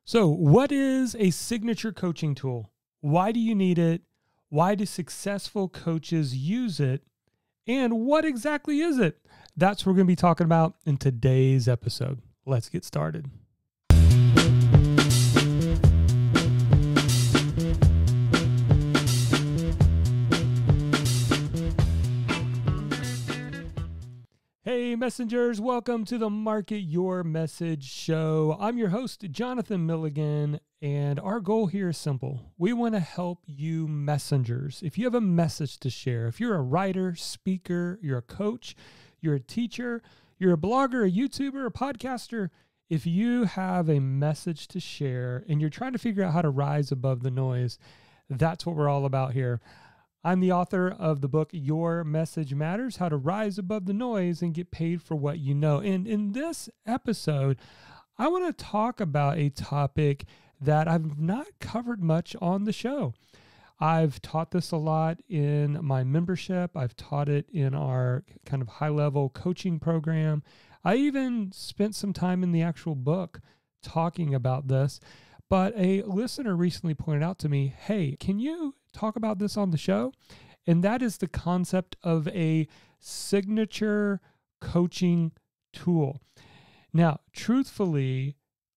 So, what is a signature coaching tool? Why do you need it? Why do successful coaches use it? And what exactly is it? That's what we're going to be talking about in today's episode. Let's get started. Hey messengers, welcome to the Market Your Message show. I'm your host, Jonathan Milligan, and our goal here is simple. We want to help you messengers. If you have a message to share, if you're a writer, speaker, you're a coach, you're a teacher, you're a blogger, a YouTuber, a podcaster, if you have a message to share and you're trying to figure out how to rise above the noise, that's what we're all about here. I'm the author of the book, Your Message Matters, How to Rise Above the Noise and Get Paid for What You Know. And in this episode, I want to talk about a topic that I've not covered much on the show. I've taught this a lot in my membership. I've taught it in our kind of high-level coaching program. I even spent some time in the actual book talking about this. But a listener recently pointed out to me, hey, can you talk about this on the show? And that is the concept of a signature coaching tool. Now, truthfully,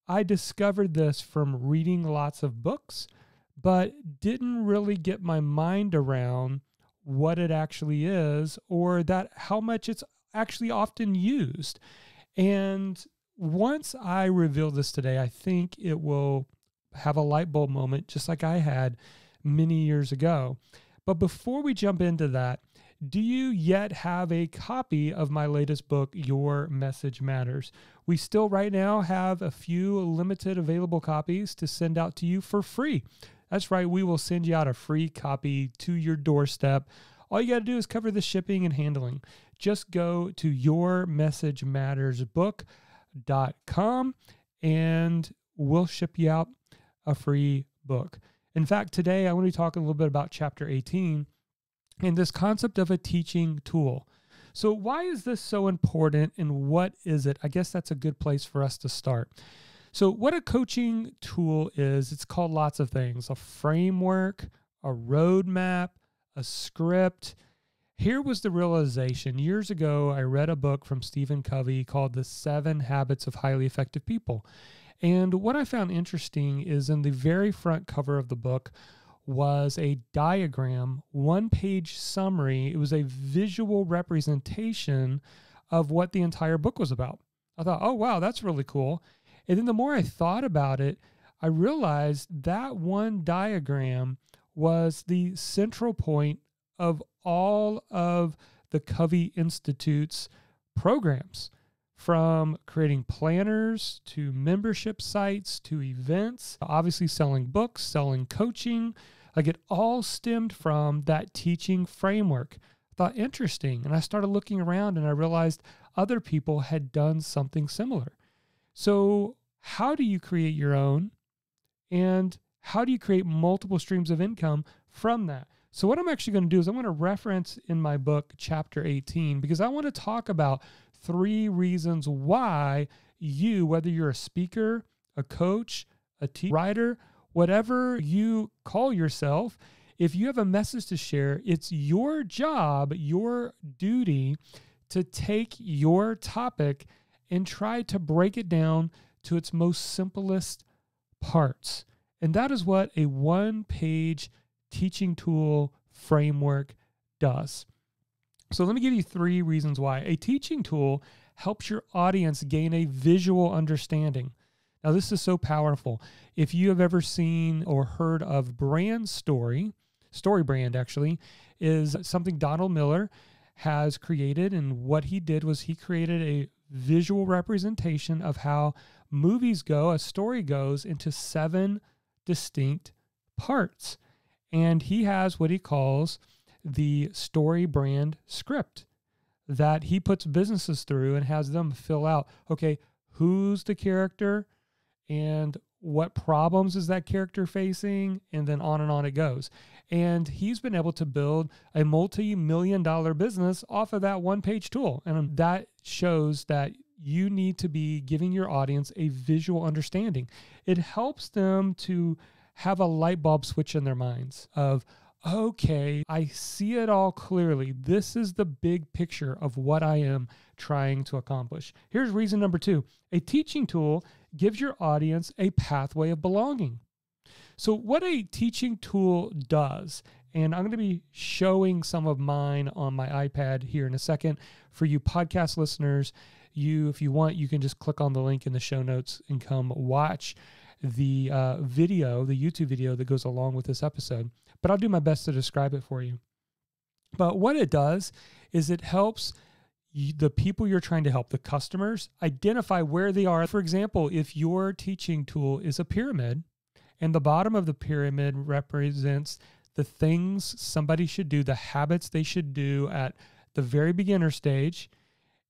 I discovered this from reading lots of books, but didn't really get my mind around what it actually is or that how much it's actually often used. And once I reveal this today, I think it will have a light bulb moment, just like I had many years ago. But before we jump into that, do you yet have a copy of my latest book, Your Message Matters? We still right now have a few limited available copies to send out to you for free. That's right, we will send you out a free copy to your doorstep. All you got to do is cover the shipping and handling. Just go to yourmessagemattersbook.com and we'll ship you out a free book. In fact, today I want to talk a little bit about chapter 18 and this concept of a teaching tool. So why is this so important and what is it? I guess that's a good place for us to start. So what a coaching tool is, it's called lots of things: a framework, a roadmap, a script. Here was the realization. Years ago, I read a book from Stephen Covey called The 7 Habits of Highly Effective People. And what I found interesting is in the very front cover of the book was a diagram, one-page summary. It was a visual representation of what the entire book was about. I thought, oh, wow, that's really cool. And then the more I thought about it, I realized that one diagram was the central point of all of the Covey Institute's programs. From creating planners to membership sites to events, obviously selling books, selling coaching, like it all stemmed from that teaching framework. I thought interesting. And I started looking around and I realized other people had done something similar. So how do you create your own? And how do you create multiple streams of income from that? So what I'm actually going to do is I'm going to reference in my book, chapter 18, because I want to talk about 3 reasons why you, whether you're a speaker, a coach, a writer, whatever you call yourself, if you have a message to share, it's your job, your duty to take your topic and try to break it down to its most simplest parts. And that is what a one-page teaching tool framework does. So let me give you 3 reasons why. A teaching tool helps your audience gain a visual understanding. Now, this is so powerful. If you have ever seen or heard of Brand Story Brand actually, is something Donald Miller has created. And what he did was he created a visual representation of how movies go, a story goes into 7 distinct parts. And he has what he calls the story brand script that he puts businesses through and has them fill out. Okay, who's the character and what problems is that character facing? And then on it goes. And he's been able to build a multi-million-dollar business off of that one-page tool. And that shows that you need to be giving your audience a visual understanding. It helps them to have a light bulb switch in their minds of, okay, I see it all clearly. This is the big picture of what I am trying to accomplish. Here's reason number 2. A teaching tool gives your audience a pathway of belonging. So what a teaching tool does, and I'm going to be showing some of mine on my iPad here in a second. For you podcast listeners, if you want, you can just click on the link in the show notes and come watch the video, the YouTube video that goes along with this episode. But I'll do my best to describe it for you. But what it does is it helps the people you're trying to help, the customers, identify where they are. For example, if your teaching tool is a pyramid, and the bottom of the pyramid represents the things somebody should do, the habits they should do at the very beginner stage,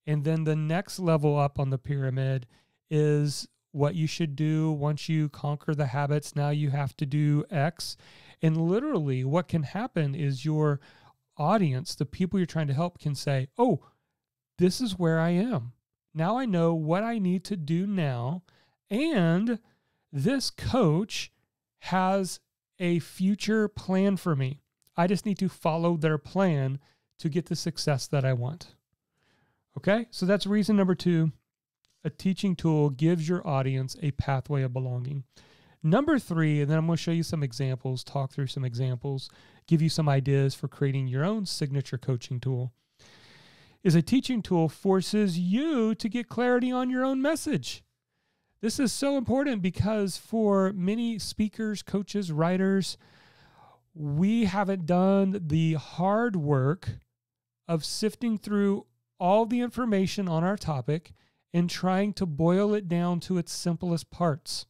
and then the next level up on the pyramid is what you should do once you conquer the habits. Now you have to do X. And literally what can happen is your audience, the people you're trying to help, can say, oh, this is where I am. Now I know what I need to do now. And this coach has a future plan for me. I just need to follow their plan to get the success that I want. Okay, so that's reason number 2. A teaching tool gives your audience a pathway of belonging. Number 3, and then I'm going to show you some examples, talk through some examples, give you some ideas for creating your own signature coaching tool, is a teaching tool forces you to get clarity on your own message. This is so important because for many speakers, coaches, writers, we haven't done the hard work of sifting through all the information on our topic and trying to boil it down to its simplest parts.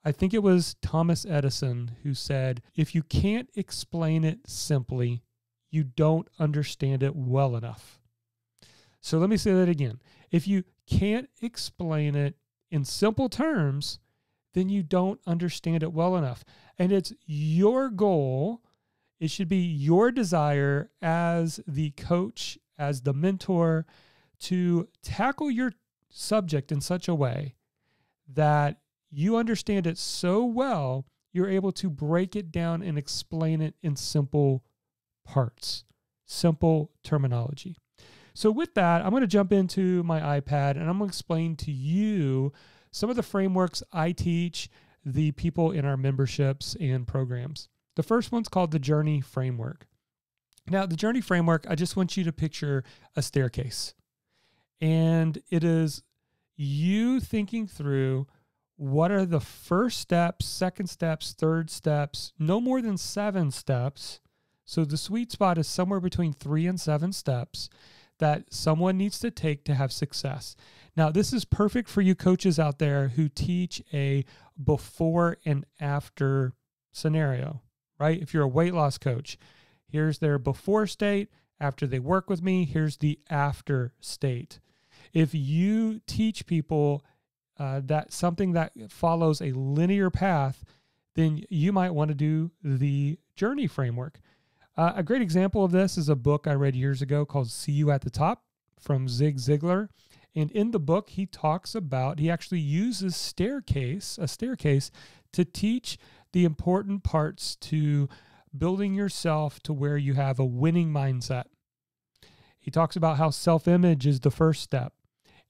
I think it was Thomas Edison who said, if you can't explain it simply, you don't understand it well enough. So let me say that again. If you can't explain it in simple terms, then you don't understand it well enough. And it's your goal. It should be your desire as the coach, as the mentor, to tackle your subject in such a way that you understand it so well, you're able to break it down and explain it in simple parts, simple terminology. So with that, I'm going to jump into my iPad and I'm going to explain to you some of the frameworks I teach the people in our memberships and programs. The first one's called the Journey Framework. Now, the Journey Framework, I just want you to picture a staircase. And it is you thinking through what are the first steps, second steps, third steps, no more than 7 steps. So the sweet spot is somewhere between 3 and 7 steps that someone needs to take to have success. Now, this is perfect for you coaches out there who teach a before and after scenario, right? If you're a weight loss coach, here's their before state. After they work with me, here's the after state. If you teach people that something that follows a linear path, then you might want to do the Journey Framework. A great example of this is a book I read years ago called See You at the Top from Zig Ziglar. And in the book, he actually uses a staircase to teach the important parts to building yourself to where you have a winning mindset. He talks about how self-image is the first step.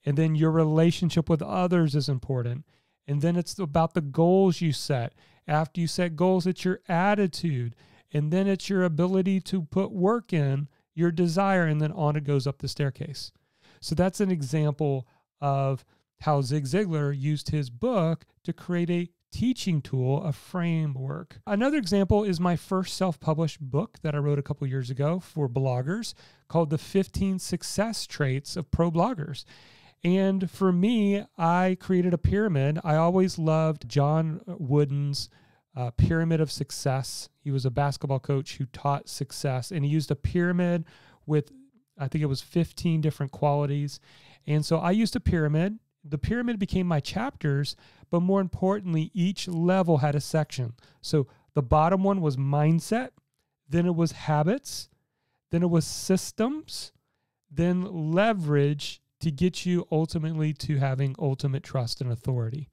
And then your relationship with others is important. And then it's about the goals you set. After you set goals, it's your attitude. And then it's your ability to put work in, your desire, and then on it goes up the staircase. So that's an example of how Zig Ziglar used his book to create a teaching tool, a framework. Another example is my first self-published book that I wrote a couple years ago for bloggers called The 15 Success Traits of Pro Bloggers. And for me, I created a pyramid. I always loved John Wooden's Pyramid of Success. He was a basketball coach who taught success, and he used a pyramid with, I think it was 15 different qualities. And so I used a pyramid. The pyramid became my chapters, but more importantly, each level had a section. So the bottom one was mindset, then it was habits, then it was systems, then leverage, to get you ultimately to having ultimate trust and authority.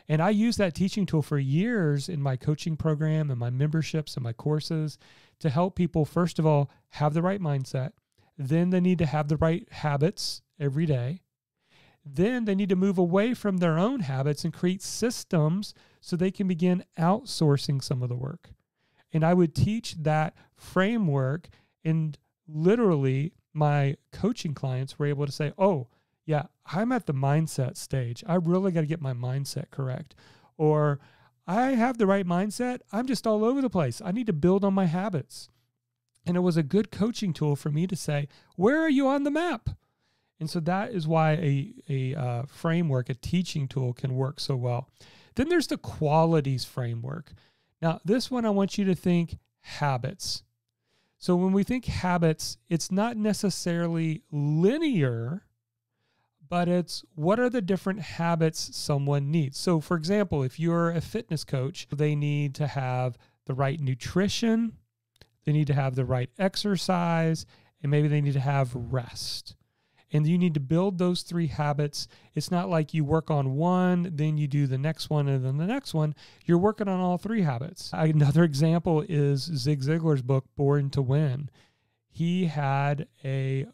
And I use that teaching tool for years in my coaching program and my memberships and my courses to help people, first of all, have the right mindset. Then they need to have the right habits every day. Then they need to move away from their own habits and create systems so they can begin outsourcing some of the work. And I would teach that framework, and literally my coaching clients were able to say, oh, yeah, I'm at the mindset stage. I really got to get my mindset correct. Or I have the right mindset. I'm just all over the place. I need to build on my habits. And it was a good coaching tool for me to say, where are you on the map? And so that is why a framework, a teaching tool can work so well. Then there's the qualities framework. Now, this one, I want you to think habits. So when we think habits, it's not necessarily linear, but it's what are the different habits someone needs. So for example, if you're a fitness coach, they need to have the right nutrition, they need to have the right exercise, and maybe they need to have rest. And you need to build those three habits. It's not like you work on one, then you do the next one, and then the next one. You're working on all three habits. Another example is Zig Ziglar's book, Born to Win. He had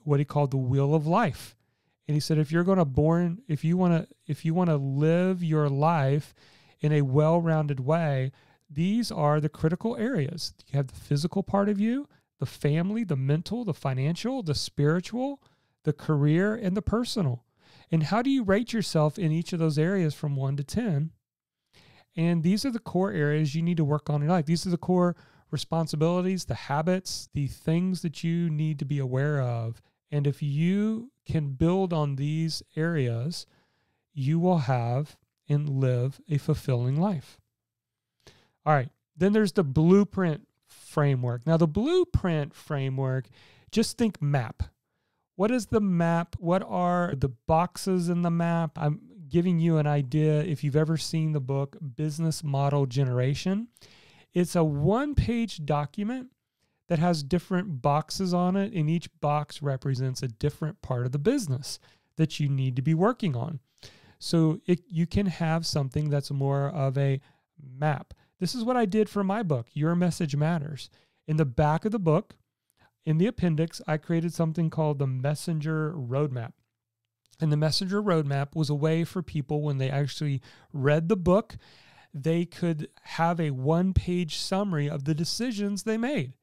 what he called the Wheel of Life. And he said, if you want to live your life in a well-rounded way, these are the critical areas. You have the physical part of you, the family, the mental, the financial, the spiritual, the career, and the personal. And how do you rate yourself in each of those areas from 1 to 10? And these are the core areas you need to work on in your life. These are the core responsibilities, the habits, the things that you need to be aware of. And if you can build on these areas, you will have and live a fulfilling life. All right. Then there's the blueprint framework. Now, the blueprint framework, just think map. What is the map? What are the boxes in the map? I'm giving you an idea. If you've ever seen the book Business Model Generation, it's a one-page document that has different boxes on it, and each box represents a different part of the business that you need to be working on. So you can have something that's more of a map. This is what I did for my book, Your Message Matters. In the back of the book, in the appendix, I created something called the Messenger Roadmap. And the Messenger Roadmap was a way for people, when they actually read the book, they could have a one-page summary of the decisions they made.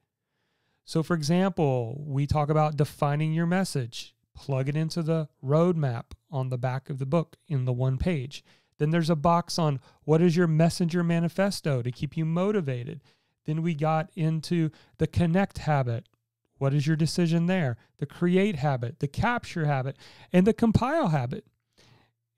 So for example, we talk about defining your message. Plug it into the roadmap on the back of the book in the one page. Then there's a box on what is your messenger manifesto to keep you motivated. Then we got into the connect habit. What is your decision there? The create habit, the capture habit, and the compile habit.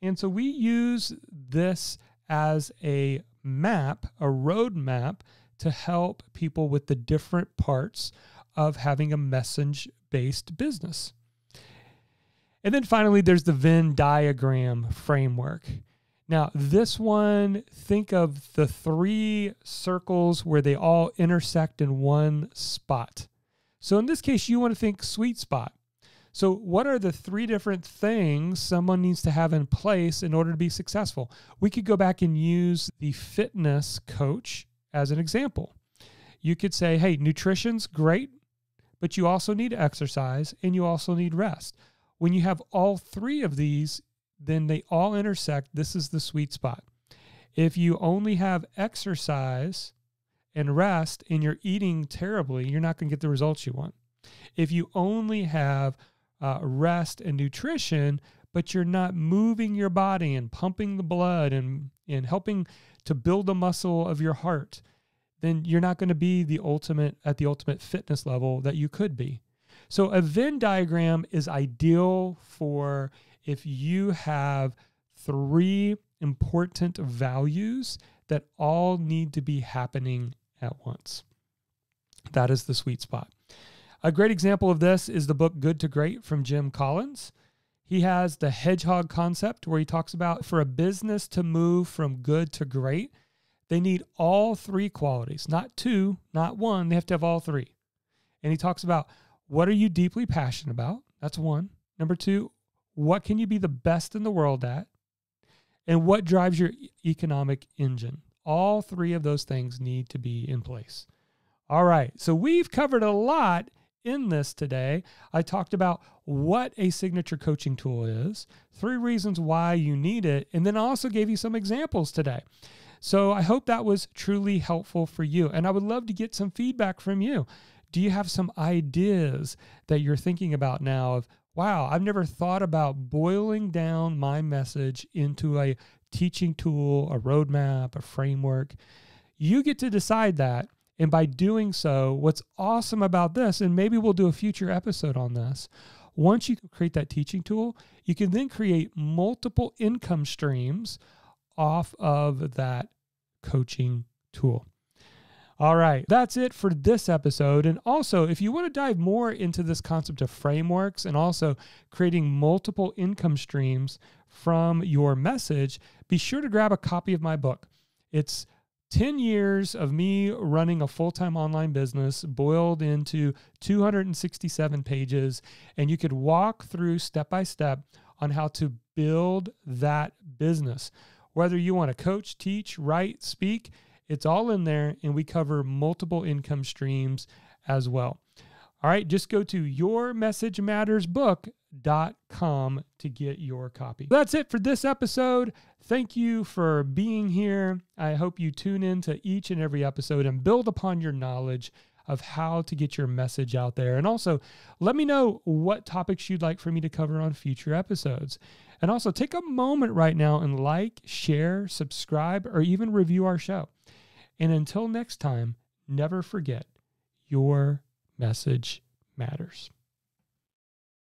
And so we use this as a map, a roadmap, to help people with the different parts of having a message-based business. And then finally, there's the Venn diagram framework. Now, this one, think of the 3 circles where they all intersect in one spot. So in this case, you want to think sweet spot. So what are the 3 different things someone needs to have in place in order to be successful? We could go back and use the fitness coach as an example. You could say, hey, nutrition's great, but you also need exercise and you also need rest. When you have all 3 of these, then they all intersect. This is the sweet spot. If you only have exercise and rest and you're eating terribly, you're not going to get the results you want. If you only have rest and nutrition, but you're not moving your body and pumping the blood and helping to build the muscle of your heart, then you're not going to be at the ultimate fitness level that you could be. So a Venn diagram is ideal for if you have 3 important values that all need to be happening at once. That is the sweet spot. A great example of this is the book Good to Great from Jim Collins. He has the hedgehog concept where he talks about for a business to move from good to great, they need all 3 qualities, not 2, not 1. They have to have all 3. And he talks about what are you deeply passionate about? That's 1. Number 2, what can you be the best in the world at, and what drives your economic engine. All three of those things need to be in place. All right, so we've covered a lot in this today. I talked about what a signature coaching tool is, 3 reasons why you need it, and then I also gave you some examples today. So I hope that was truly helpful for you, and I would love to get some feedback from you. Do you have some ideas that you're thinking about now of, wow, I've never thought about boiling down my message into a teaching tool, a roadmap, a framework? You get to decide that. And by doing so, what's awesome about this, and maybe we'll do a future episode on this, once you create that teaching tool, you can then create multiple income streams off of that coaching tool. All right, that's it for this episode. And also, if you want to dive more into this concept of frameworks and also creating multiple income streams from your message, be sure to grab a copy of my book. It's 10 years of me running a full-time online business boiled into 267 pages, and you could walk through step by step on how to build that business. Whether you want to coach, teach, write, speak, it's all in there, and we cover multiple income streams as well. All right, just go to yourmessagemattersbook.com to get your copy. That's it for this episode. Thank you for being here. I hope you tune in to each and every episode and build upon your knowledge of how to get your message out there. And also, let me know what topics you'd like for me to cover on future episodes. And also, take a moment right now and like, share, subscribe, or even review our show. And until next time, never forget, your message matters.